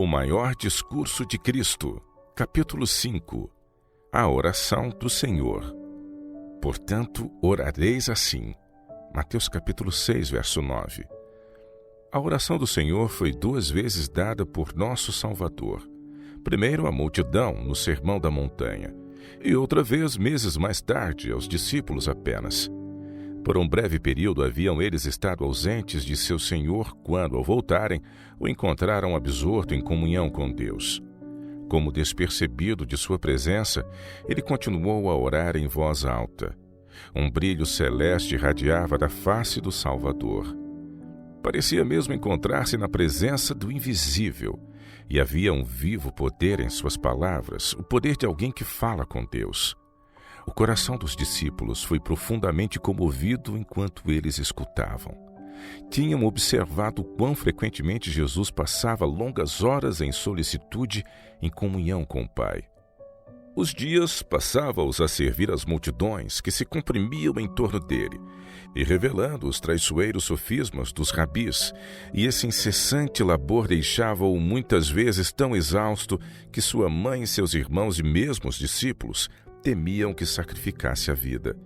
O maior discurso de Cristo, capítulo 5. A oração do Senhor. Portanto, orareis assim. Mateus capítulo 6, verso 9. A oração do Senhor foi 2 vezes dada por nosso Salvador. Primeiro à multidão, no Sermão da Montanha, e outra vez, meses mais tarde, aos discípulos apenas. Por um breve período haviam eles estado ausentes de seu Senhor quando, ao voltarem, o encontraram absorto em comunhão com Deus. Como despercebido de sua presença, ele continuou a orar em voz alta. Um brilho celeste irradiava da face do Salvador. Parecia mesmo encontrar-se na presença do invisível, e havia um vivo poder em suas palavras, o poder de alguém que fala com Deus. O coração dos discípulos foi profundamente comovido enquanto eles escutavam. Tinham observado quão frequentemente Jesus passava longas horas em solicitude, em comunhão com o Pai. Os dias passava-os a servir as multidões que se comprimiam em torno dele, e revelando os traiçoeiros sofismas dos rabis, e esse incessante labor deixava-o muitas vezes tão exausto que sua mãe e seus irmãos e mesmo os discípulos temiam que sacrificasse a vida.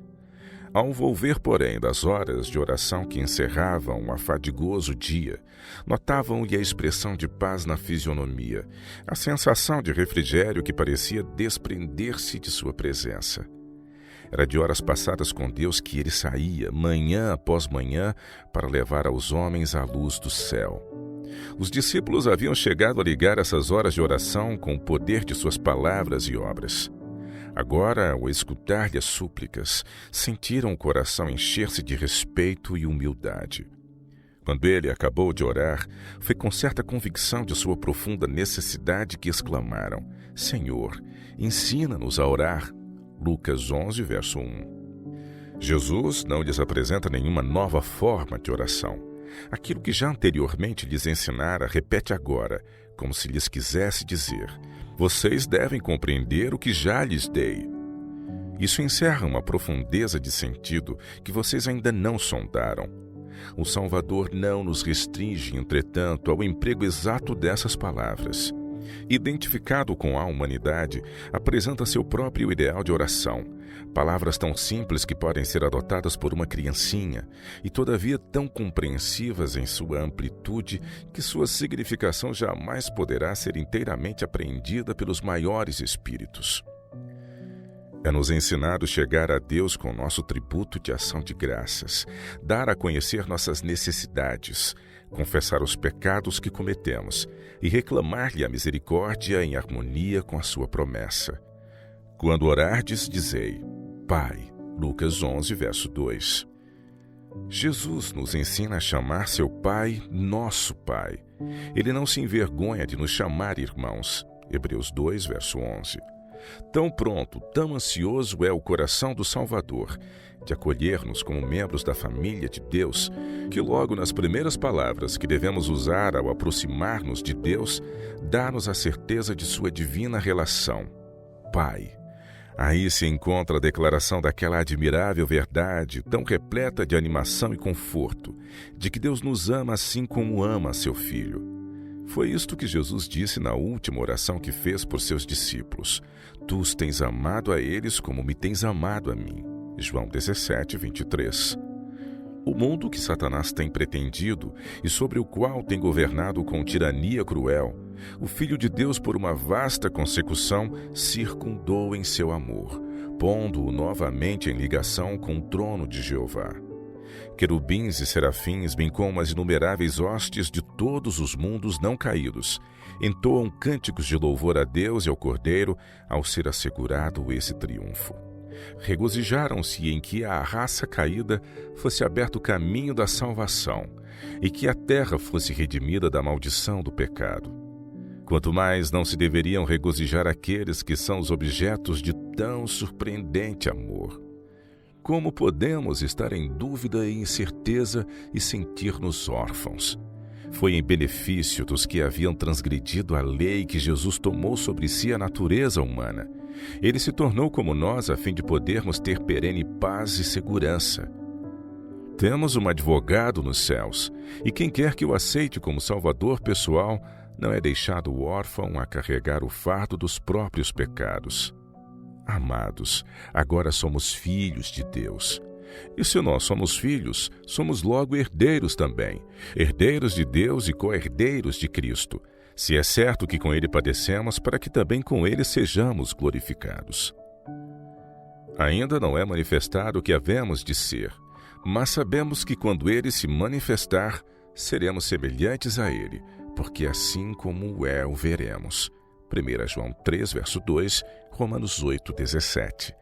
Ao volver, porém, das horas de oração que encerravam um afadigoso dia, notavam-lhe a expressão de paz na fisionomia, a sensação de refrigério que parecia desprender-se de sua presença. Era de horas passadas com Deus que ele saía, manhã após manhã, para levar aos homens a luz do céu. Os discípulos haviam chegado a ligar essas horas de oração com o poder de suas palavras e obras. Agora, ao escutar-lhe as súplicas, sentiram o coração encher-se de respeito e humildade. Quando ele acabou de orar, foi com certa convicção de sua profunda necessidade que exclamaram: Senhor, ensina-nos a orar. Lucas 11, verso 1. Jesus não lhes apresenta nenhuma nova forma de oração. Aquilo que já anteriormente lhes ensinara, repete agora, como se lhes quisesse dizer: vocês devem compreender o que já lhes dei. Isso encerra uma profundeza de sentido que vocês ainda não sondaram. O Salvador não nos restringe, entretanto, ao emprego exato dessas palavras. Identificado com a humanidade, apresenta seu próprio ideal de oração. Palavras tão simples que podem ser adotadas por uma criancinha e, todavia, tão compreensivas em sua amplitude que sua significação jamais poderá ser inteiramente apreendida pelos maiores espíritos. É-nos ensinado chegar a Deus com nosso tributo de ação de graças, dar a conhecer nossas necessidades, confessar os pecados que cometemos e reclamar-lhe a misericórdia em harmonia com a sua promessa. Quando orardes, dizei: Pai. Lucas 11, verso 2. Jesus nos ensina a chamar seu Pai nosso Pai. Ele não se envergonha de nos chamar irmãos. Hebreus 2, verso 11. Tão pronto, tão ansioso é o coração do Salvador de acolher-nos como membros da família de Deus, que logo nas primeiras palavras que devemos usar ao aproximar-nos de Deus, dá-nos a certeza de sua divina relação. Pai. Aí se encontra a declaração daquela admirável verdade, tão repleta de animação e conforto, de que Deus nos ama assim como ama seu Filho. Foi isto que Jesus disse na última oração que fez por seus discípulos: Tu os tens amado a eles como me tens amado a mim. João 17, 23. O mundo que Satanás tem pretendido e sobre o qual tem governado com tirania cruel, o Filho de Deus, por uma vasta consecução, circundou em seu amor, pondo-o novamente em ligação com o trono de Jeová. Querubins e serafins, bem como as inumeráveis hostes de todos os mundos não caídos, entoam cânticos de louvor a Deus e ao Cordeiro ao ser assegurado esse triunfo. Regozijaram-se em que à raça caída fosse aberto o caminho da salvação e que a terra fosse redimida da maldição do pecado. Quanto mais não se deveriam regozijar aqueles que são os objetos de tão surpreendente amor. Como podemos estar em dúvida e incerteza e sentir-nos órfãos? Foi em benefício dos que haviam transgredido a lei que Jesus tomou sobre si a natureza humana. Ele se tornou como nós a fim de podermos ter perene paz e segurança. Temos um advogado nos céus, e quem quer que o aceite como Salvador pessoal não é deixado órfão a carregar o fardo dos próprios pecados. Amados, agora somos filhos de Deus. E se nós somos filhos, somos logo herdeiros também, herdeiros de Deus e co-herdeiros de Cristo, se é certo que com Ele padecemos, para que também com Ele sejamos glorificados. Ainda não é manifestado o que havemos de ser, mas sabemos que quando Ele se manifestar, seremos semelhantes a Ele, porque assim como é o veremos. 1 João 3, verso 2, Romanos 8, 17.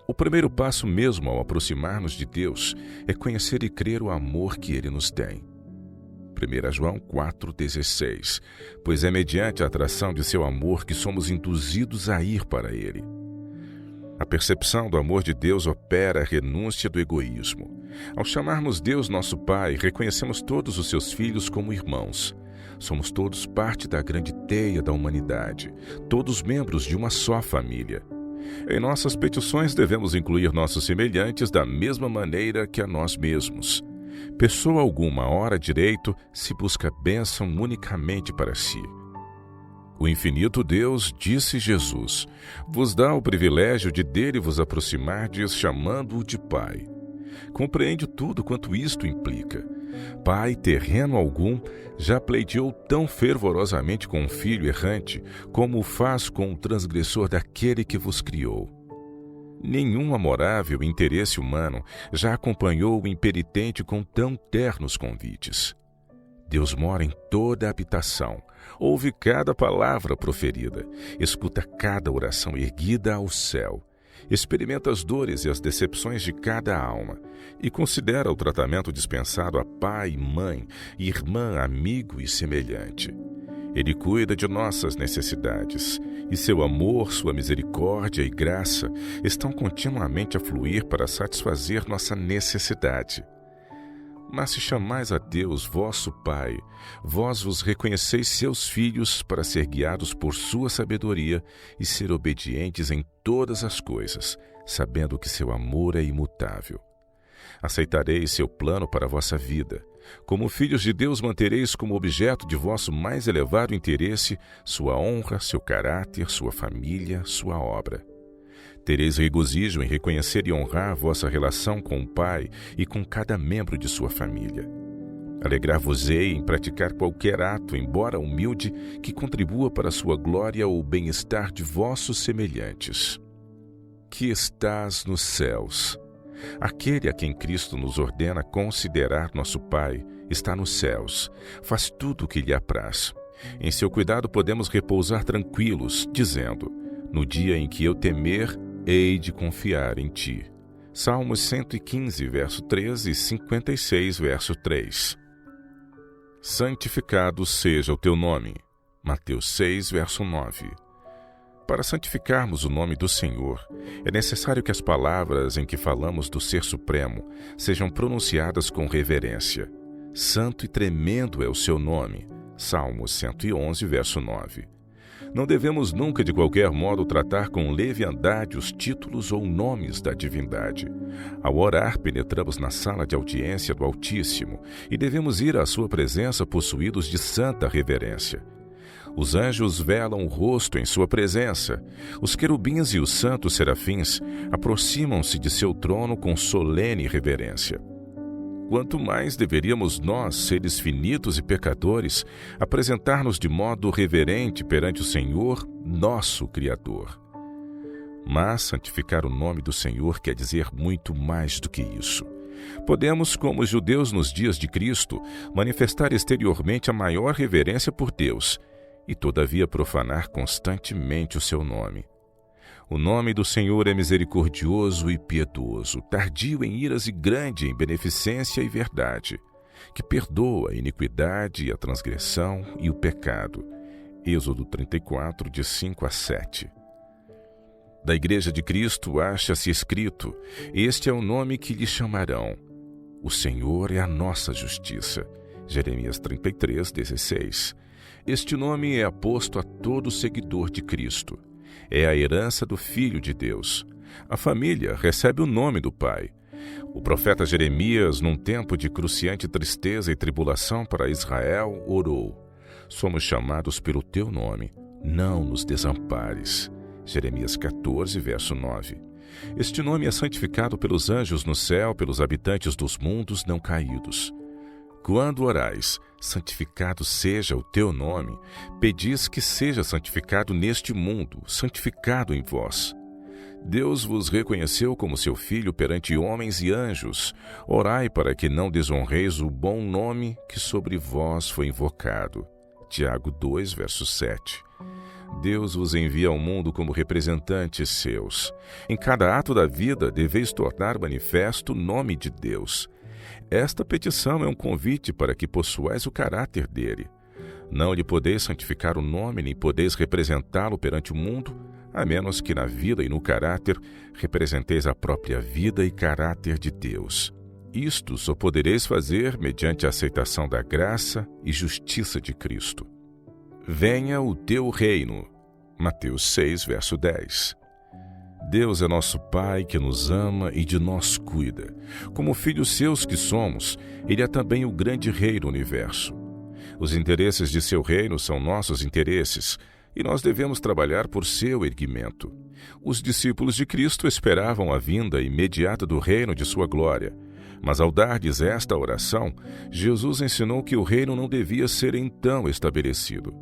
O primeiro passo mesmo ao aproximar-nos de Deus é conhecer e crer o amor que Ele nos tem. 1 João 4,16, pois é mediante a atração de seu amor que somos induzidos a ir para Ele. A percepção do amor de Deus opera a renúncia do egoísmo. Ao chamarmos Deus nosso Pai, reconhecemos todos os seus filhos como irmãos. Somos todos parte da grande teia da humanidade, todos membros de uma só família. Em nossas petições devemos incluir nossos semelhantes da mesma maneira que a nós mesmos. Pessoa alguma ora direito se busca bênção unicamente para si. O infinito Deus, disse Jesus, vos dá o privilégio de dele vos aproximardes chamando-o de Pai. Compreende tudo quanto isto implica. Pai terreno algum já pleiteou tão fervorosamente com um filho errante como o faz com o transgressor daquele que vos criou. Nenhum amorável interesse humano já acompanhou o impenitente com tão ternos convites. Deus mora em toda a habitação, ouve cada palavra proferida, escuta cada oração erguida ao céu, experimenta as dores e as decepções de cada alma e considera o tratamento dispensado a pai, mãe, irmã, amigo e semelhante. Ele cuida de nossas necessidades, e seu amor, sua misericórdia e graça estão continuamente a fluir para satisfazer nossa necessidade. Mas se chamais a Deus vosso Pai, vós vos reconheceis seus filhos para ser guiados por sua sabedoria e ser obedientes em todas as coisas, sabendo que seu amor é imutável. Aceitareis seu plano para a vossa vida. Como filhos de Deus, mantereis como objeto de vosso mais elevado interesse sua honra, seu caráter, sua família, sua obra. Tereis regozijo em reconhecer e honrar vossa relação com o Pai e com cada membro de sua família. Alegrar-vos-ei em praticar qualquer ato, embora humilde, que contribua para a sua glória ou o bem-estar de vossos semelhantes. Que estás nos céus. Aquele a quem Cristo nos ordena considerar nosso Pai está nos céus, faz tudo o que lhe apraz. Em seu cuidado podemos repousar tranquilos, dizendo, no dia em que eu temer, hei de confiar em ti. Salmos 115, verso 13 e 56, verso 3. Santificado seja o teu nome. Mateus 6, verso 9. Para santificarmos o nome do Senhor, é necessário que as palavras em que falamos do Ser Supremo sejam pronunciadas com reverência. Santo e tremendo é o seu nome. Salmos 111, verso 9. Não devemos nunca de qualquer modo tratar com leviandade os títulos ou nomes da divindade. Ao orar, penetramos na sala de audiência do Altíssimo e devemos ir à sua presença possuídos de santa reverência. Os anjos velam o rosto em sua presença. Os querubins e os santos serafins aproximam-se de seu trono com solene reverência. Quanto mais deveríamos nós, seres finitos e pecadores, apresentar-nos de modo reverente perante o Senhor, nosso Criador. Mas santificar o nome do Senhor quer dizer muito mais do que isso. Podemos, como os judeus nos dias de Cristo, manifestar exteriormente a maior reverência por Deus e, todavia, profanar constantemente o seu nome. O nome do Senhor é misericordioso e piedoso, tardio em iras e grande em beneficência e verdade, que perdoa a iniquidade, a transgressão e o pecado. Êxodo 34, de 5 a 7. Da Igreja de Cristo acha-se escrito: este é o nome que lhe chamarão. O Senhor é a nossa justiça. Jeremias 33, 16. Este nome é aposto a todo seguidor de Cristo. É a herança do Filho de Deus. A família recebe o nome do Pai. O profeta Jeremias, num tempo de cruciante tristeza e tribulação para Israel, orou: somos chamados pelo teu nome, não nos desampares. Jeremias 14, verso 9. Este nome é santificado pelos anjos no céu, pelos habitantes dos mundos não caídos. Quando orais, santificado seja o teu nome, pedis que seja santificado neste mundo, santificado em vós. Deus vos reconheceu como seu filho perante homens e anjos. Orai para que não desonreis o bom nome que sobre vós foi invocado. Tiago 2, verso 7. Deus vos envia ao mundo como representantes seus. Em cada ato da vida deveis tornar manifesto o nome de Deus. Esta petição é um convite para que possuais o caráter dele. Não lhe podeis santificar o nome, nem podeis representá-lo perante o mundo, a menos que na vida e no caráter representeis a própria vida e caráter de Deus. Isto só podereis fazer mediante a aceitação da graça e justiça de Cristo. Venha o teu reino. Mateus 6, verso 10. Deus é nosso Pai que nos ama e de nós cuida. Como filhos seus que somos, Ele é também o grande rei do universo. Os interesses de seu reino são nossos interesses, e nós devemos trabalhar por seu erguimento. Os discípulos de Cristo esperavam a vinda imediata do reino de sua glória. Mas ao dar-lhes esta oração, Jesus ensinou que o reino não devia ser então estabelecido.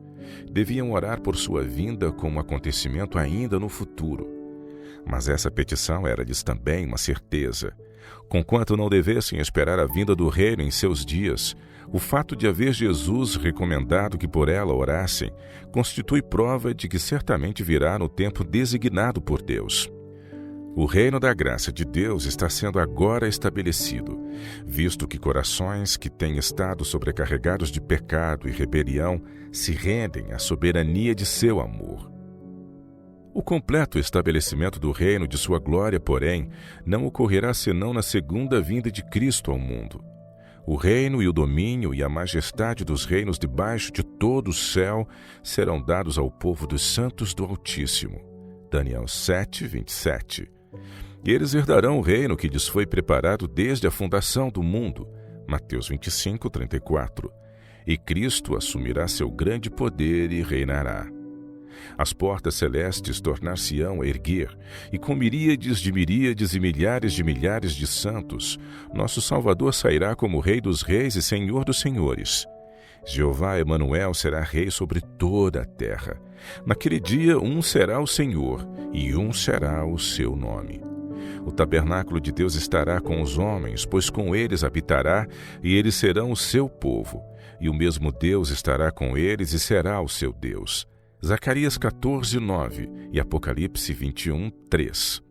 Deviam orar por sua vinda como um acontecimento ainda no futuro. Mas essa petição era-lhes também uma certeza. Conquanto não devessem esperar a vinda do reino em seus dias, o fato de haver Jesus recomendado que por ela orassem constitui prova de que certamente virá no tempo designado por Deus. O reino da graça de Deus está sendo agora estabelecido, visto que corações que têm estado sobrecarregados de pecado e rebelião se rendem à soberania de seu amor. O completo estabelecimento do reino de sua glória, porém, não ocorrerá senão na segunda vinda de Cristo ao mundo. O reino e o domínio e a majestade dos reinos debaixo de todo o céu serão dados ao povo dos santos do Altíssimo. Daniel 7, 27. E eles herdarão o reino que lhes foi preparado desde a fundação do mundo. Mateus 25, 34. E Cristo assumirá seu grande poder e reinará. As portas celestes tornar-se-ão a erguer, e com miríades e milhares de santos, nosso Salvador sairá como Rei dos reis e Senhor dos senhores. Jeová Emanuel será rei sobre toda a terra. Naquele dia, um será o Senhor, e um será o seu nome. O tabernáculo de Deus estará com os homens, pois com eles habitará, e eles serão o seu povo. E o mesmo Deus estará com eles e será o seu Deus. Zacarias 14, 9 e Apocalipse 21, 3.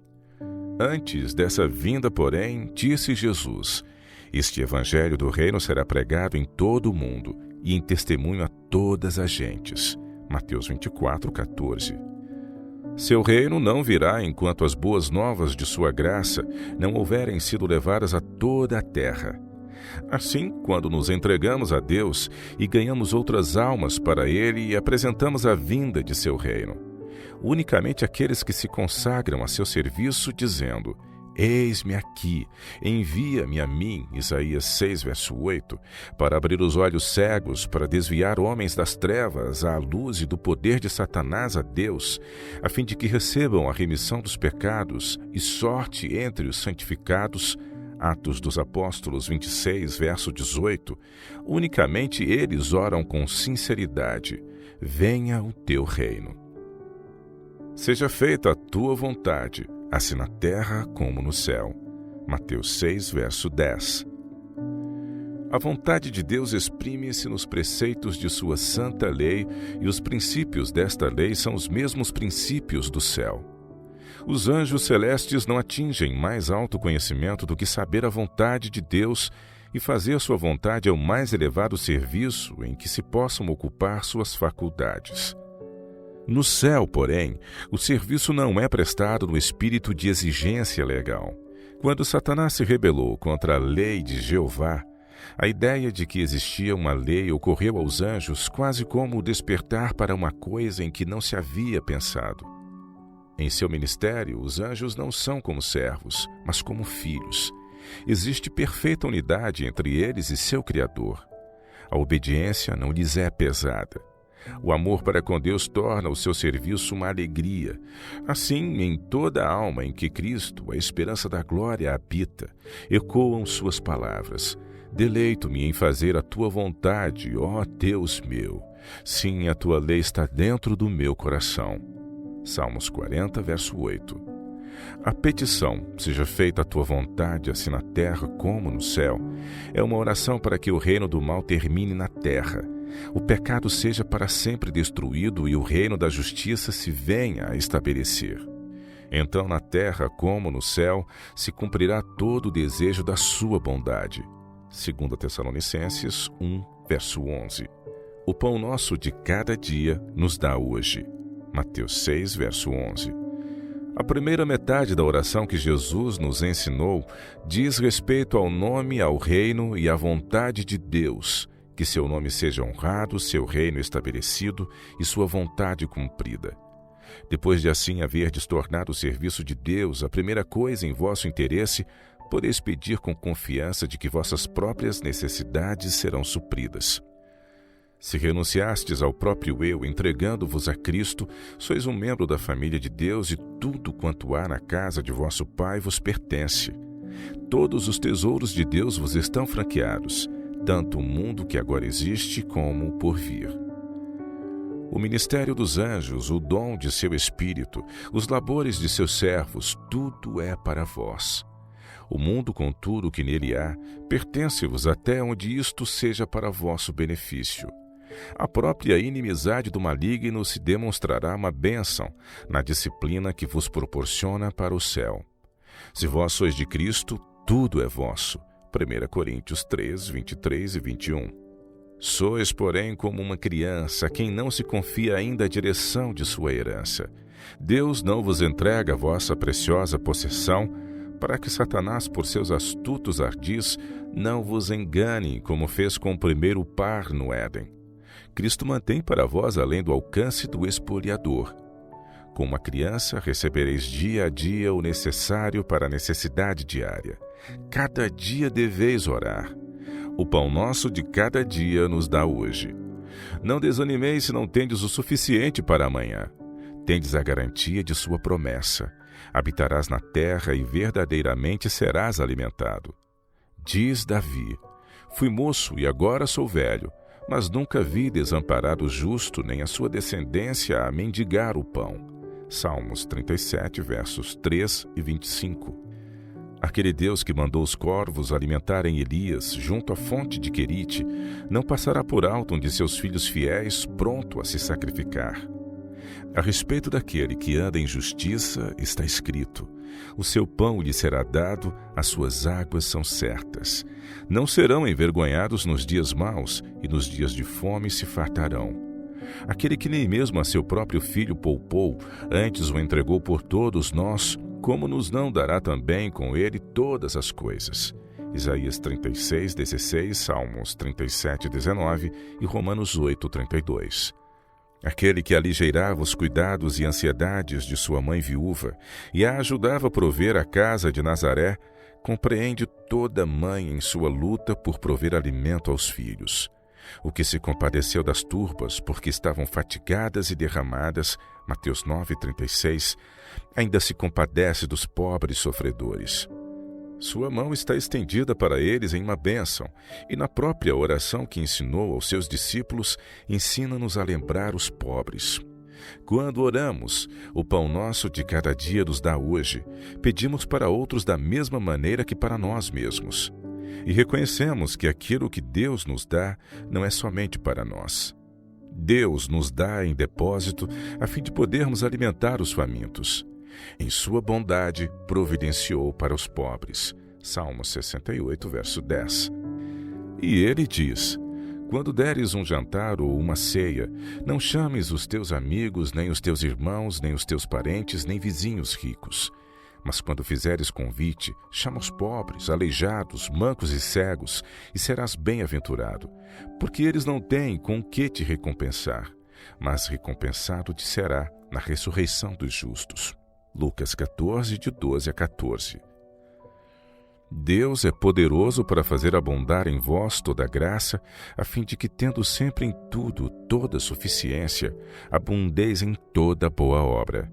Antes dessa vinda, porém, disse Jesus: Este evangelho do reino será pregado em todo o mundo e em testemunho a todas as gentes. Mateus 24, 14. Seu reino não virá enquanto as boas novas de sua graça não houverem sido levadas a toda a terra. Assim, quando nos entregamos a Deus e ganhamos outras almas para Ele e apresentamos a vinda de seu reino, unicamente aqueles que se consagram a seu serviço, dizendo: Eis-me aqui, envia-me a mim, Isaías 6, verso 8, para abrir os olhos cegos, para desviar homens das trevas à luz e do poder de Satanás a Deus, a fim de que recebam a remissão dos pecados e sorte entre os santificados. Atos dos Apóstolos 26, verso 18, unicamente eles oram com sinceridade: Venha o teu reino. Seja feita a tua vontade, assim na terra como no céu. Mateus 6, verso 10. A vontade de Deus exprime-se nos preceitos de sua santa lei, e os princípios desta lei são os mesmos princípios do céu. Os anjos celestes não atingem mais alto conhecimento do que saber a vontade de Deus, e fazer sua vontade é o mais elevado serviço em que se possam ocupar suas faculdades. No céu, porém, o serviço não é prestado no espírito de exigência legal. Quando Satanás se rebelou contra a lei de Jeová, a ideia de que existia uma lei ocorreu aos anjos quase como o despertar para uma coisa em que não se havia pensado. Em seu ministério, os anjos não são como servos, mas como filhos. Existe perfeita unidade entre eles e seu Criador. A obediência não lhes é pesada. O amor para com Deus torna o seu serviço uma alegria. Assim, em toda a alma em que Cristo, a esperança da glória, habita, ecoam suas palavras: deleito-me em fazer a tua vontade, ó Deus meu. Sim, a tua lei está dentro do meu coração. Salmos 40, verso 8. A petição, seja feita a tua vontade, assim na terra como no céu, é uma oração para que o reino do mal termine na terra, o pecado seja para sempre destruído e o reino da justiça se venha a estabelecer. Então, na terra como no céu, se cumprirá todo o desejo da sua bondade. 2 Tessalonicenses 1, verso 11. O pão nosso de cada dia nos dá hoje. Mateus 6, verso 11. A primeira metade da oração que Jesus nos ensinou diz respeito ao nome, ao reino e à vontade de Deus, que seu nome seja honrado, seu reino estabelecido e sua vontade cumprida. Depois de assim haverdes tornado o serviço de Deus a primeira coisa em vosso interesse, podeis pedir com confiança de que vossas próprias necessidades serão supridas. Se renunciastes ao próprio eu, entregando-vos a Cristo, sois um membro da família de Deus e tudo quanto há na casa de vosso Pai vos pertence. Todos os tesouros de Deus vos estão franqueados, tanto o mundo que agora existe como o por vir. O ministério dos anjos, o dom de seu Espírito, os labores de seus servos, tudo é para vós. O mundo, com tudo o que nele há, pertence-vos até onde isto seja para vosso benefício. A própria inimizade do maligno se demonstrará uma bênção na disciplina que vos proporciona para o céu. Se vós sois de Cristo, tudo é vosso. 1 Coríntios 3, 23 e 21. Sois, porém, como uma criança, a quem não se confia ainda a direção de sua herança. Deus não vos entrega a vossa preciosa possessão, para que Satanás, por seus astutos ardis, não vos engane, como fez com o primeiro par no Éden. Cristo mantém para vós além do alcance do espoliador. Com uma criança, recebereis dia a dia o necessário para a necessidade diária. Cada dia deveis orar. O pão nosso de cada dia nos dá hoje. Não desanimeis se não tendes o suficiente para amanhã. Tendes a garantia de sua promessa. Habitarás na terra e verdadeiramente serás alimentado. Diz Davi: fui moço e agora sou velho, mas nunca vi desamparado o justo, nem a sua descendência a mendigar o pão. Salmos 37, versos 3 e 25. Aquele Deus que mandou os corvos alimentarem Elias junto à fonte de Querite, não passará por alto um de seus filhos fiéis pronto a se sacrificar. A respeito daquele que anda em justiça, está escrito: o seu pão lhe será dado, as suas águas são certas. Não serão envergonhados nos dias maus, e nos dias de fome se fartarão. Aquele que nem mesmo a seu próprio filho poupou, antes o entregou por todos nós, como nos não dará também com ele todas as coisas? Isaías 36, 16, Salmos 37, 19 e Romanos 8, 32. Aquele que aligeirava os cuidados e ansiedades de sua mãe viúva e a ajudava a prover a casa de Nazaré, compreende toda mãe em sua luta por prover alimento aos filhos. O que se compadeceu das turpas, porque estavam fatigadas e derramadas, Mateus 9, 36, ainda se compadece dos pobres sofredores. Sua mão está estendida para eles em uma bênção, e na própria oração que ensinou aos seus discípulos, ensina-nos a lembrar os pobres. Quando oramos, o pão nosso de cada dia nos dá hoje, pedimos para outros da mesma maneira que para nós mesmos. E reconhecemos que aquilo que Deus nos dá não é somente para nós. Deus nos dá em depósito a fim de podermos alimentar os famintos. Em sua bondade, providenciou para os pobres. Salmo 68, verso 10. E ele diz: quando deres um jantar ou uma ceia, não chames os teus amigos, nem os teus irmãos, nem os teus parentes, nem vizinhos ricos. Mas quando fizeres convite, chama os pobres, aleijados, mancos e cegos, e serás bem-aventurado, porque eles não têm com que te recompensar, mas recompensado te será na ressurreição dos justos. Lucas 14, de 12 a 14. Deus é poderoso para fazer abundar em vós toda a graça, a fim de que, tendo sempre em tudo toda suficiência, abundeis em toda boa obra.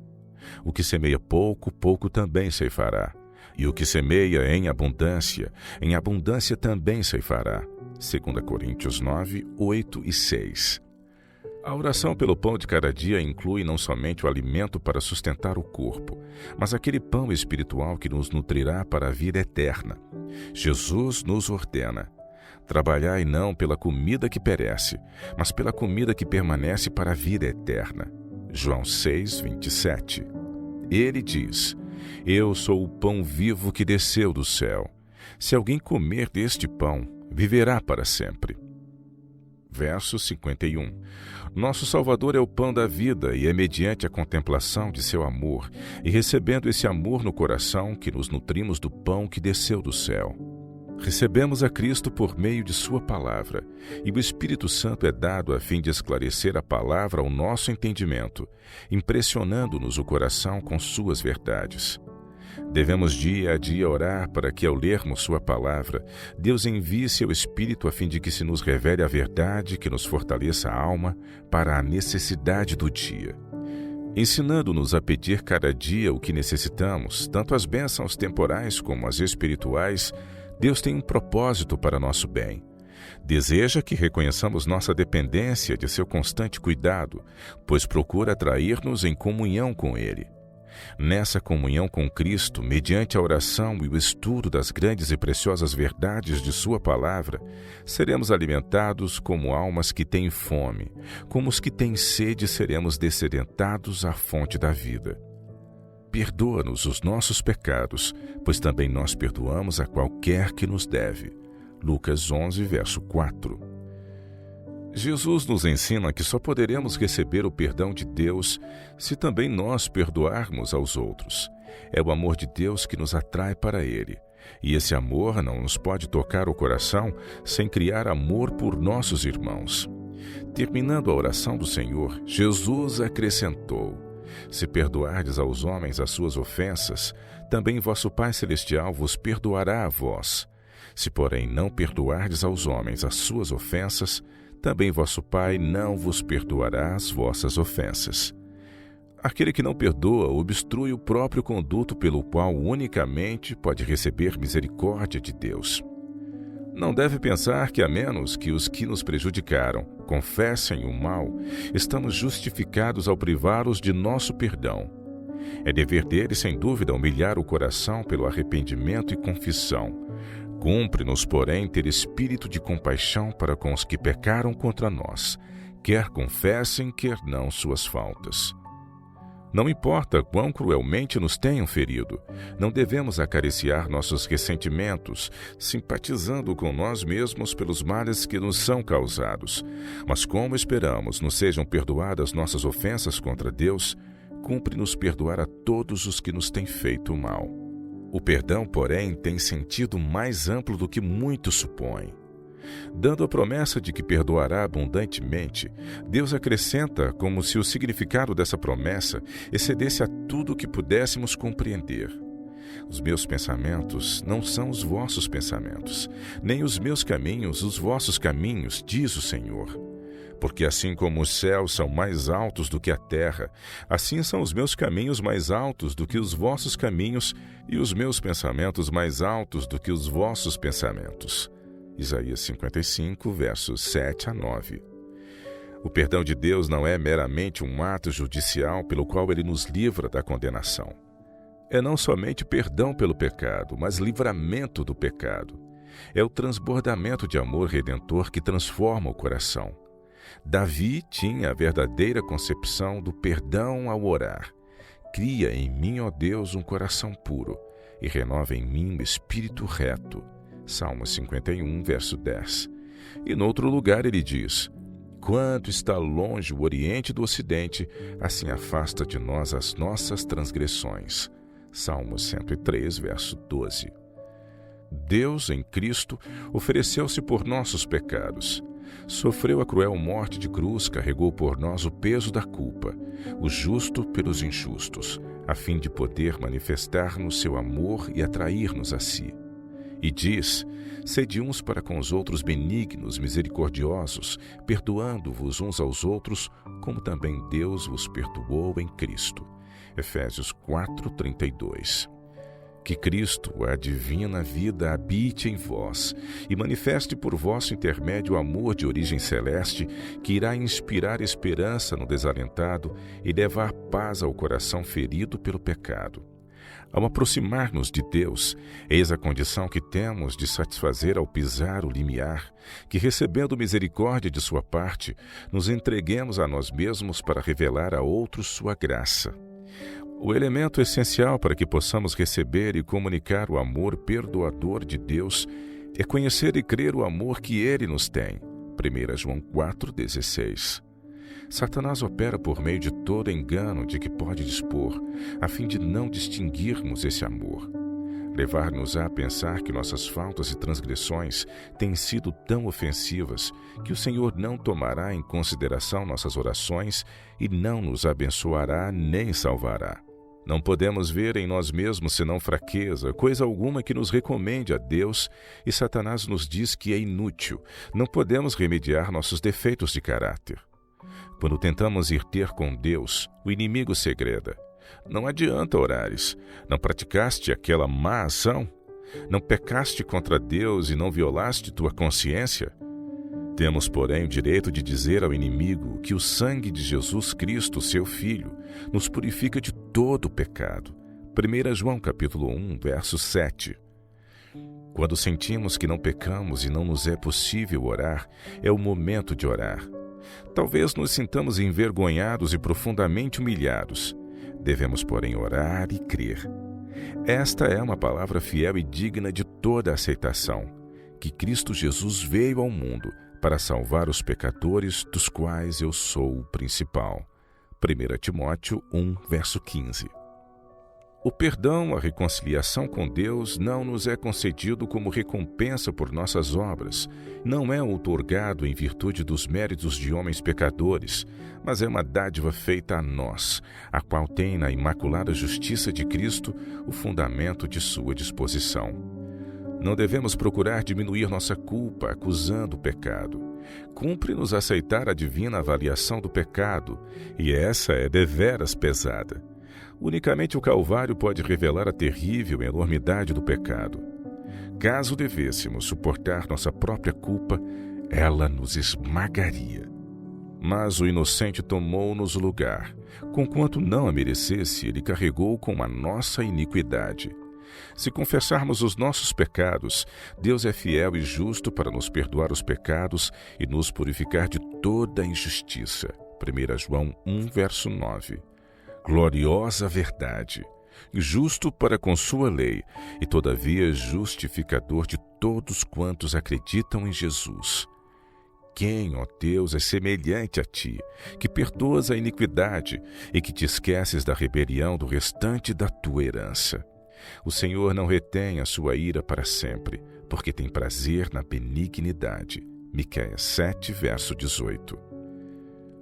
O que semeia pouco, pouco também ceifará. E o que semeia em abundância também ceifará. 2 Coríntios 9, 8 e 6. A oração pelo pão de cada dia inclui não somente o alimento para sustentar o corpo, mas aquele pão espiritual que nos nutrirá para a vida eterna. Jesus nos ordena: trabalhai não pela comida que perece, mas pela comida que permanece para a vida eterna. João 6, 27. Ele diz: eu sou o pão vivo que desceu do céu. Se alguém comer deste pão, viverá para sempre. Verso 51. Nosso Salvador é o pão da vida e é mediante a contemplação de seu amor e recebendo esse amor no coração que nos nutrimos do pão que desceu do céu. Recebemos a Cristo por meio de sua palavra, e o Espírito Santo é dado a fim de esclarecer a palavra ao nosso entendimento, impressionando-nos o coração com suas verdades. Devemos dia a dia orar para que, ao lermos sua palavra, Deus envie seu Espírito a fim de que se nos revele a verdade que nos fortaleça a alma para a necessidade do dia. Ensinando-nos a pedir cada dia o que necessitamos, tanto as bênçãos temporais como as espirituais, Deus tem um propósito para nosso bem. Deseja que reconheçamos nossa dependência de seu constante cuidado, pois procura atrair-nos em comunhão com Ele. Nessa comunhão com Cristo, mediante a oração e o estudo das grandes e preciosas verdades de sua palavra, seremos alimentados como almas que têm fome, como os que têm sede seremos dessedentados à fonte da vida. Perdoa-nos os nossos pecados, pois também nós perdoamos a qualquer que nos deve. Lucas 11, verso 4. Jesus nos ensina que só poderemos receber o perdão de Deus se também nós perdoarmos aos outros. É o amor de Deus que nos atrai para Ele, e esse amor não nos pode tocar o coração sem criar amor por nossos irmãos. Terminando a oração do Senhor, Jesus acrescentou: se perdoardes aos homens as suas ofensas, também vosso Pai Celestial vos perdoará a vós. Se, porém, não perdoardes aos homens as suas ofensas, também vosso Pai não vos perdoará as vossas ofensas. Aquele que não perdoa obstrui o próprio conduto pelo qual unicamente pode receber misericórdia de Deus. Não deve pensar que, a menos que os que nos prejudicaram confessem o mal, estamos justificados ao privá-los de nosso perdão. É dever deles, sem dúvida, humilhar o coração pelo arrependimento e confissão. Cumpre-nos, porém, ter espírito de compaixão para com os que pecaram contra nós, quer confessem, quer não suas faltas. Não importa quão cruelmente nos tenham ferido, não devemos acariciar nossos ressentimentos, simpatizando com nós mesmos pelos males que nos são causados. Mas como esperamos nos sejam perdoadas nossas ofensas contra Deus, cumpre-nos perdoar a todos os que nos têm feito mal. O perdão, porém, tem sentido mais amplo do que muitos supõem. Dando a promessa de que perdoará abundantemente, Deus acrescenta como se o significado dessa promessa excedesse a tudo o que pudéssemos compreender. Os meus pensamentos não são os vossos pensamentos, nem os meus caminhos os vossos caminhos, diz o Senhor. Porque assim como os céus são mais altos do que a terra, assim são os meus caminhos mais altos do que os vossos caminhos e os meus pensamentos mais altos do que os vossos pensamentos. Isaías 55, versos 7 a 9. O perdão de Deus não é meramente um ato judicial pelo qual Ele nos livra da condenação. É não somente perdão pelo pecado, mas livramento do pecado. É o transbordamento de amor redentor que transforma o coração. Davi tinha a verdadeira concepção do perdão ao orar. Cria em mim, ó Deus, um coração puro e renova em mim um espírito reto. Salmo 51, verso 10. E noutro lugar ele diz: quanto está longe o Oriente do Ocidente, assim afasta de nós as nossas transgressões. Salmo 103, verso 12. Deus, em Cristo, ofereceu-se por nossos pecados. Sofreu a cruel morte de cruz, carregou por nós o peso da culpa, o justo pelos injustos, a fim de poder manifestar-nos seu amor e atrair-nos a si. E diz: sede uns para com os outros benignos, misericordiosos, perdoando-vos uns aos outros, como também Deus vos perdoou em Cristo. Efésios 4:32. Que Cristo, a divina vida, habite em vós e manifeste por vosso intermédio o amor de origem celeste, que irá inspirar esperança no desalentado e levar paz ao coração ferido pelo pecado. Ao aproximar-nos de Deus, eis a condição que temos de satisfazer ao pisar o limiar, que, recebendo misericórdia de sua parte, nos entreguemos a nós mesmos para revelar a outros sua graça. O elemento essencial para que possamos receber e comunicar o amor perdoador de Deus é conhecer e crer o amor que Ele nos tem. 1 João 4,16. Satanás opera por meio de todo engano de que pode dispor, a fim de não distinguirmos esse amor. Levar-nos a pensar que nossas faltas e transgressões têm sido tão ofensivas que o Senhor não tomará em consideração nossas orações e não nos abençoará nem salvará. Não podemos ver em nós mesmos senão fraqueza, coisa alguma que nos recomende a Deus, e Satanás nos diz que é inútil. Não podemos remediar nossos defeitos de caráter. Quando tentamos ir ter com Deus, o inimigo segreda. Não adianta orares. Não praticaste aquela má ação? Não pecaste contra Deus e não violaste tua consciência? Temos, porém, o direito de dizer ao inimigo que o sangue de Jesus Cristo, seu Filho, nos purifica de todo o pecado. 1 João capítulo 1, verso 7. Quando sentimos que não pecamos e não nos é possível orar, é o momento de orar. Talvez nos sintamos envergonhados e profundamente humilhados. Devemos, porém, orar e crer. Esta é uma palavra fiel e digna de toda aceitação, que Cristo Jesus veio ao mundo para salvar os pecadores, dos quais eu sou o principal. 1 Timóteo 1, verso 15. O perdão, a reconciliação com Deus, não nos é concedido como recompensa por nossas obras, não é outorgado em virtude dos méritos de homens pecadores, mas é uma dádiva feita a nós, a qual tem na imaculada justiça de Cristo o fundamento de sua disposição. Não devemos procurar diminuir nossa culpa acusando o pecado. Cumpre-nos aceitar a divina avaliação do pecado, e essa é deveras pesada. Unicamente o Calvário pode revelar a terrível enormidade do pecado. Caso devêssemos suportar nossa própria culpa, ela nos esmagaria. Mas o inocente tomou-nos o lugar. Conquanto não a merecesse, ele carregou com a nossa iniquidade. Se confessarmos os nossos pecados, Deus é fiel e justo para nos perdoar os pecados e nos purificar de toda a injustiça. 1 João 1, verso 9. Gloriosa verdade! Justo para com sua lei, e todavia justificador de todos quantos acreditam em Jesus. Quem, ó Deus, é semelhante a ti, que perdoas a iniquidade e que te esqueces da rebelião do restante da tua herança? O Senhor não retém a sua ira para sempre, porque tem prazer na benignidade. Miqueias 7, verso 18.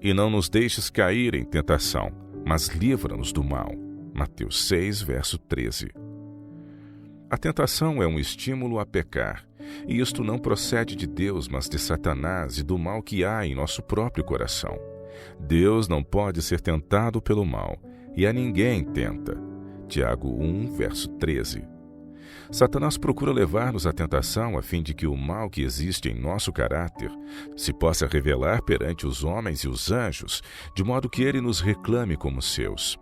E não nos deixes cair em tentação, mas livra-nos do mal. Mateus 6, verso 13. A tentação é um estímulo a pecar, e isto não procede de Deus, mas de Satanás e do mal que há em nosso próprio coração. Deus não pode ser tentado pelo mal, e a ninguém tenta. Tiago 1, verso 13. Satanás procura levar-nos à tentação a fim de que o mal que existe em nosso caráter se possa revelar perante os homens e os anjos, de modo que ele nos reclame como seus.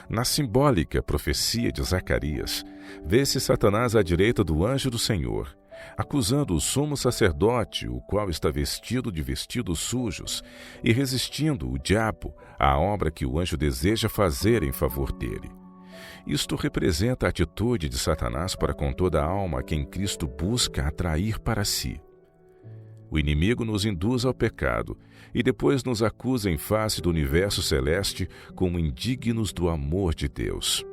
Na simbólica profecia de Zacarias, vê-se Satanás à direita do anjo do Senhor, acusando o sumo sacerdote, o qual está vestido de vestidos sujos, e resistindo o diabo à obra que o anjo deseja fazer em favor dele. Isto representa a atitude de Satanás para com toda a alma a quem Cristo busca atrair para si. O inimigo nos induz ao pecado e depois nos acusa em face do universo celeste como indignos do amor de Deus.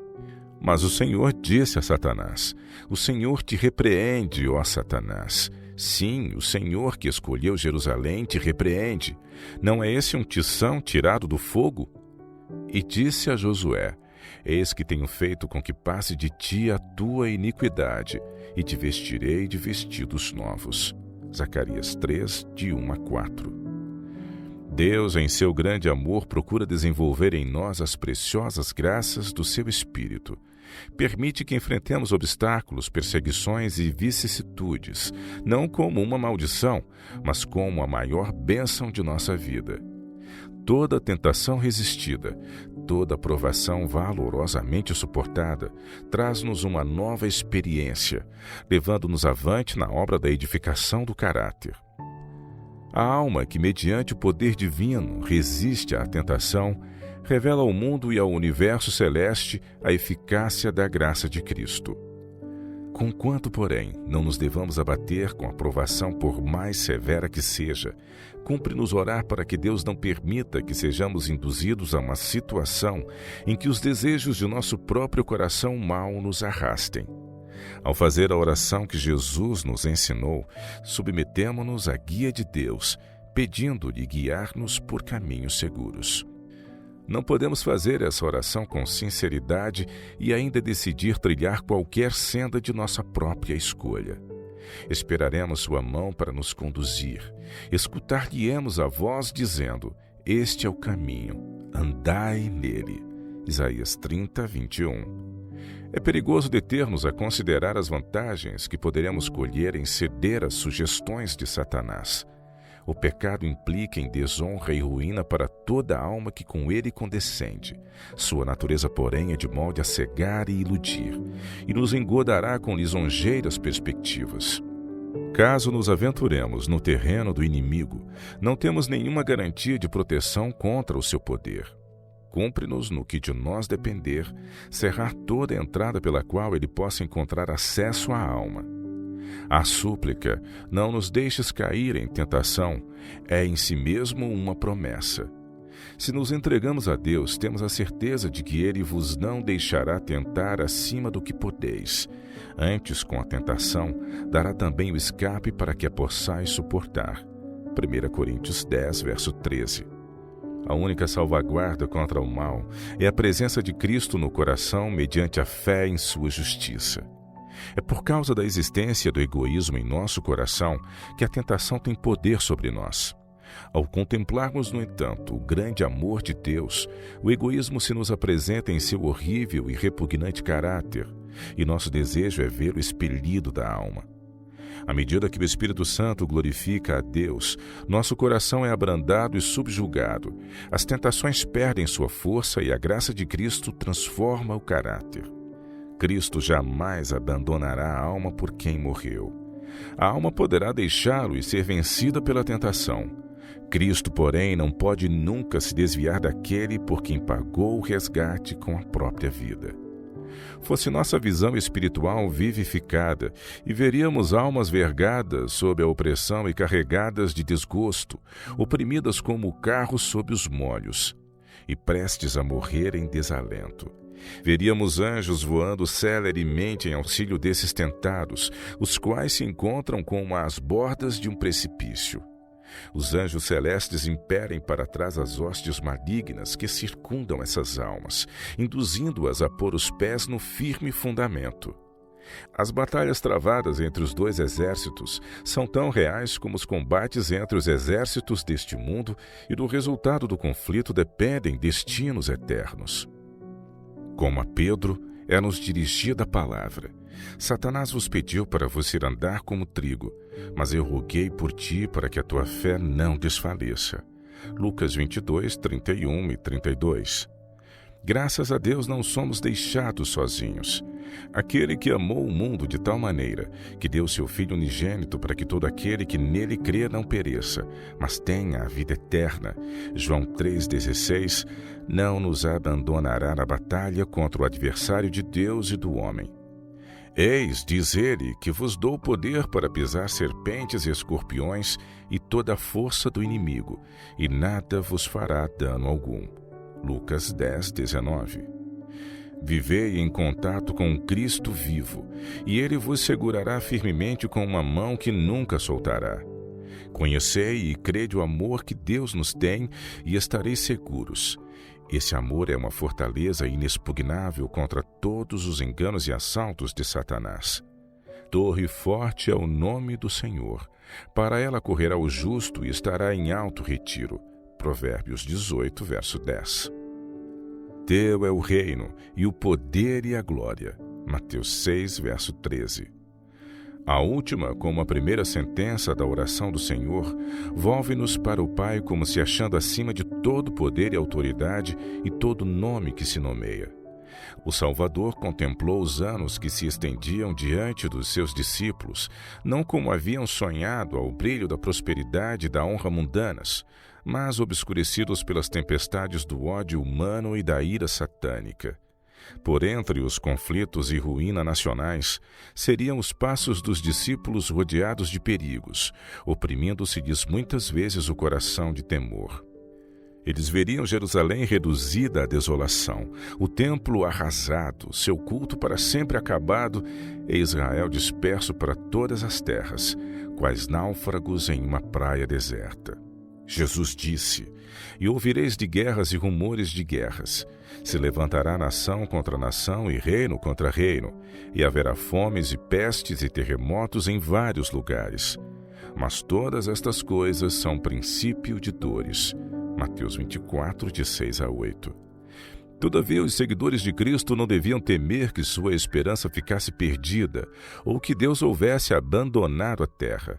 Mas o Senhor disse a Satanás: o Senhor te repreende, ó Satanás. Sim, o Senhor que escolheu Jerusalém te repreende. Não é esse um tição tirado do fogo? E disse a Josué: Eis que tenho feito com que passe de ti a tua iniquidade, e te vestirei de vestidos novos. Zacarias 3, de 1 a 4. Deus, em seu grande amor, procura desenvolver em nós as preciosas graças do seu Espírito. Permite que enfrentemos obstáculos, perseguições e vicissitudes, não como uma maldição, mas como a maior bênção de nossa vida. Toda tentação resistida, toda provação valorosamente suportada, traz-nos uma nova experiência, levando-nos avante na obra da edificação do caráter. A alma que, mediante o poder divino, resiste à tentação, revela ao mundo e ao universo celeste a eficácia da graça de Cristo. Conquanto, porém, não nos devamos abater com a provação por mais severa que seja, cumpre-nos orar para que Deus não permita que sejamos induzidos a uma situação em que os desejos de nosso próprio coração mau nos arrastem. Ao fazer a oração que Jesus nos ensinou, submetemo-nos à guia de Deus, pedindo-lhe guiar-nos por caminhos seguros. Não podemos fazer essa oração com sinceridade e ainda decidir trilhar qualquer senda de nossa própria escolha. Esperaremos sua mão para nos conduzir. Escutar-lhe-emos a voz dizendo: este é o caminho, andai nele. Isaías 30, 21. É perigoso deter-nos a considerar as vantagens que poderemos colher em ceder às sugestões de Satanás. O pecado implica em desonra e ruína para toda a alma que com ele condescende. Sua natureza, porém, é de molde a cegar e iludir, e nos engodará com lisonjeiras perspectivas. Caso nos aventuremos no terreno do inimigo, não temos nenhuma garantia de proteção contra o seu poder. Cumpre-nos, no que de nós depender, cerrar toda a entrada pela qual ele possa encontrar acesso à alma. A súplica, não nos deixes cair em tentação, é em si mesmo uma promessa. Se nos entregamos a Deus, temos a certeza de que Ele vos não deixará tentar acima do que podeis. Antes, com a tentação, dará também o escape para que a possais suportar. 1 Coríntios 10, verso 13. A única salvaguarda contra o mal é a presença de Cristo no coração mediante a fé em sua justiça. É por causa da existência do egoísmo em nosso coração que a tentação tem poder sobre nós. Ao contemplarmos, no entanto, o grande amor de Deus, o egoísmo se nos apresenta em seu horrível e repugnante caráter, e nosso desejo é vê-lo expelido da alma. À medida que o Espírito Santo glorifica a Deus, nosso coração é abrandado e subjugado, as tentações perdem sua força e a graça de Cristo transforma o caráter. Cristo jamais abandonará a alma por quem morreu. A alma poderá deixá-lo e ser vencida pela tentação. Cristo, porém, não pode nunca se desviar daquele por quem pagou o resgate com a própria vida. Fosse nossa visão espiritual vivificada e veríamos almas vergadas sob a opressão e carregadas de desgosto, oprimidas como o carro sob os molhos, e prestes a morrer em desalento. Veríamos anjos voando celeremente em auxílio desses tentados, os quais se encontram como às bordas de um precipício. Os anjos celestes imperem para trás as hostes malignas que circundam essas almas, induzindo-as a pôr os pés no firme fundamento. As batalhas travadas entre os dois exércitos são tão reais como os combates entre os exércitos deste mundo, e do resultado do conflito dependem destinos eternos. Como a Pedro, é-nos dirigida a palavra: Satanás vos pediu para vos ir andar como trigo, mas eu roguei por ti para que a tua fé não desfaleça. Lucas 22, 31 e 32. Graças a Deus não somos deixados sozinhos. Aquele que amou o mundo de tal maneira que deu seu Filho unigênito para que todo aquele que nele crê não pereça, mas tenha a vida eterna. João 3,16, não nos abandonará na batalha contra o adversário de Deus e do homem. Eis, diz ele, que vos dou poder para pisar serpentes e escorpiões e toda a força do inimigo, e nada vos fará dano algum. Lucas 10, 19. Vivei em contato com o Cristo vivo, e ele vos segurará firmemente com uma mão que nunca soltará. Conhecei e crede o amor que Deus nos tem, e estareis seguros. Esse amor é uma fortaleza inexpugnável contra todos os enganos e assaltos de Satanás. Torre forte é o nome do Senhor. Para ela correrá o justo e estará em alto retiro. Provérbios 18, verso 10. Teu é o reino, e o poder e a glória. Mateus 6, verso 13. A última, como a primeira sentença da oração do Senhor, volve-nos para o Pai como se achando acima de todo poder e autoridade e todo nome que se nomeia. O Salvador contemplou os anos que se estendiam diante dos seus discípulos, não como haviam sonhado ao brilho da prosperidade e da honra mundanas, mas obscurecidos pelas tempestades do ódio humano e da ira satânica. Por entre os conflitos e ruína nacionais, seriam os passos dos discípulos rodeados de perigos, oprimindo-se-lhes muitas vezes o coração de temor. Eles veriam Jerusalém reduzida à desolação, o templo arrasado, seu culto para sempre acabado e Israel disperso para todas as terras, quais náufragos em uma praia deserta. Jesus disse: E ouvireis de guerras e rumores de guerras. Se levantará nação contra nação e reino contra reino, e haverá fomes e pestes e terremotos em vários lugares. Mas todas estas coisas são princípio de dores. Mateus 24, de 6 a 8. Todavia, os seguidores de Cristo não deviam temer que sua esperança ficasse perdida, ou que Deus houvesse abandonado a terra.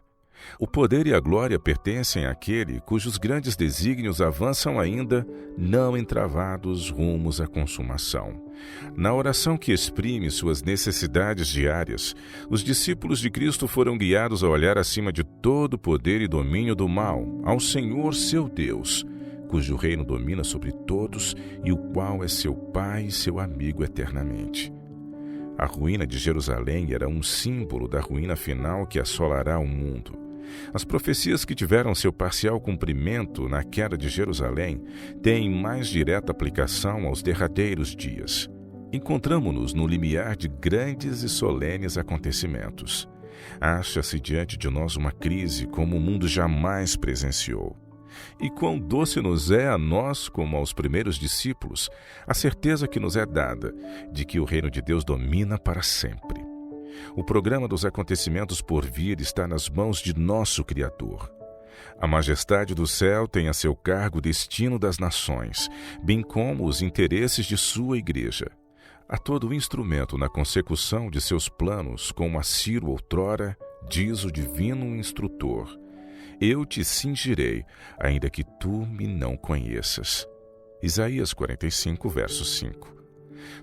O poder e a glória pertencem àquele cujos grandes desígnios avançam ainda, não entravados rumos à consumação. Na oração que exprime suas necessidades diárias, os discípulos de Cristo foram guiados a olhar acima de todo poder e domínio do mal, ao Senhor seu Deus, cujo reino domina sobre todos e o qual é seu Pai e seu amigo eternamente. A ruína de Jerusalém era um símbolo da ruína final que assolará o mundo. As profecias que tiveram seu parcial cumprimento na queda de Jerusalém têm mais direta aplicação aos derradeiros dias. Encontramo-nos no limiar de grandes e solenes acontecimentos. Acha-se diante de nós uma crise como o mundo jamais presenciou. E quão doce nos é a nós, como aos primeiros discípulos, a certeza que nos é dada de que o reino de Deus domina para sempre. O programa dos acontecimentos por vir está nas mãos de nosso Criador. A majestade do céu tem a seu cargo o destino das nações, bem como os interesses de sua igreja. A todo instrumento na consecução de seus planos, como a Ciro outrora, diz o divino instrutor: Eu te cingirei, ainda que tu me não conheças. Isaías 45, verso 5.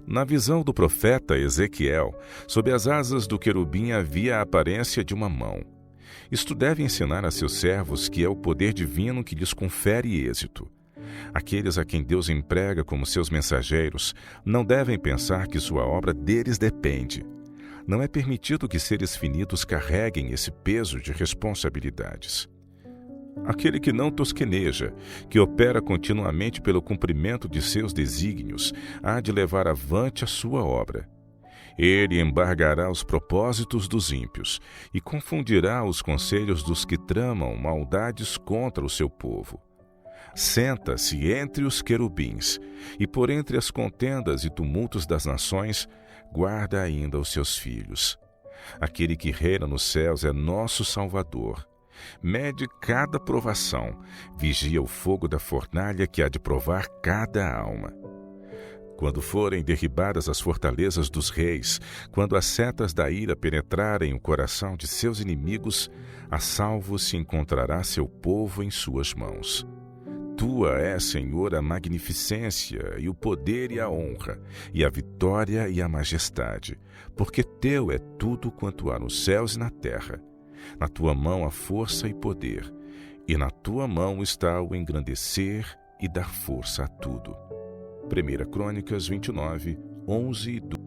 Na visão do profeta Ezequiel, sob as asas do querubim havia a aparência de uma mão. Isto deve ensinar a seus servos que é o poder divino que lhes confere êxito. Aqueles a quem Deus emprega como seus mensageiros não devem pensar que sua obra deles depende. Não é permitido que seres finitos carreguem esse peso de responsabilidades. Aquele que não tosqueneja, que opera continuamente pelo cumprimento de seus desígnios, há de levar avante a sua obra. Ele embargará os propósitos dos ímpios e confundirá os conselhos dos que tramam maldades contra o seu povo. Senta-se entre os querubins e por entre as contendas e tumultos das nações, guarda ainda os seus filhos. Aquele que reina nos céus é nosso Salvador. Mede cada provação, vigia o fogo da fornalha que há de provar cada alma. Quando forem derribadas as fortalezas dos reis, quando as setas da ira penetrarem o coração de seus inimigos, a salvo se encontrará seu povo em suas mãos. Tua é, Senhor, a magnificência e o poder e a honra, e a vitória e a majestade, porque teu é tudo quanto há nos céus e na terra. Na tua mão há força e poder, e na tua mão está o engrandecer e dar força a tudo. 1 Crônicas 29, 11 e 12.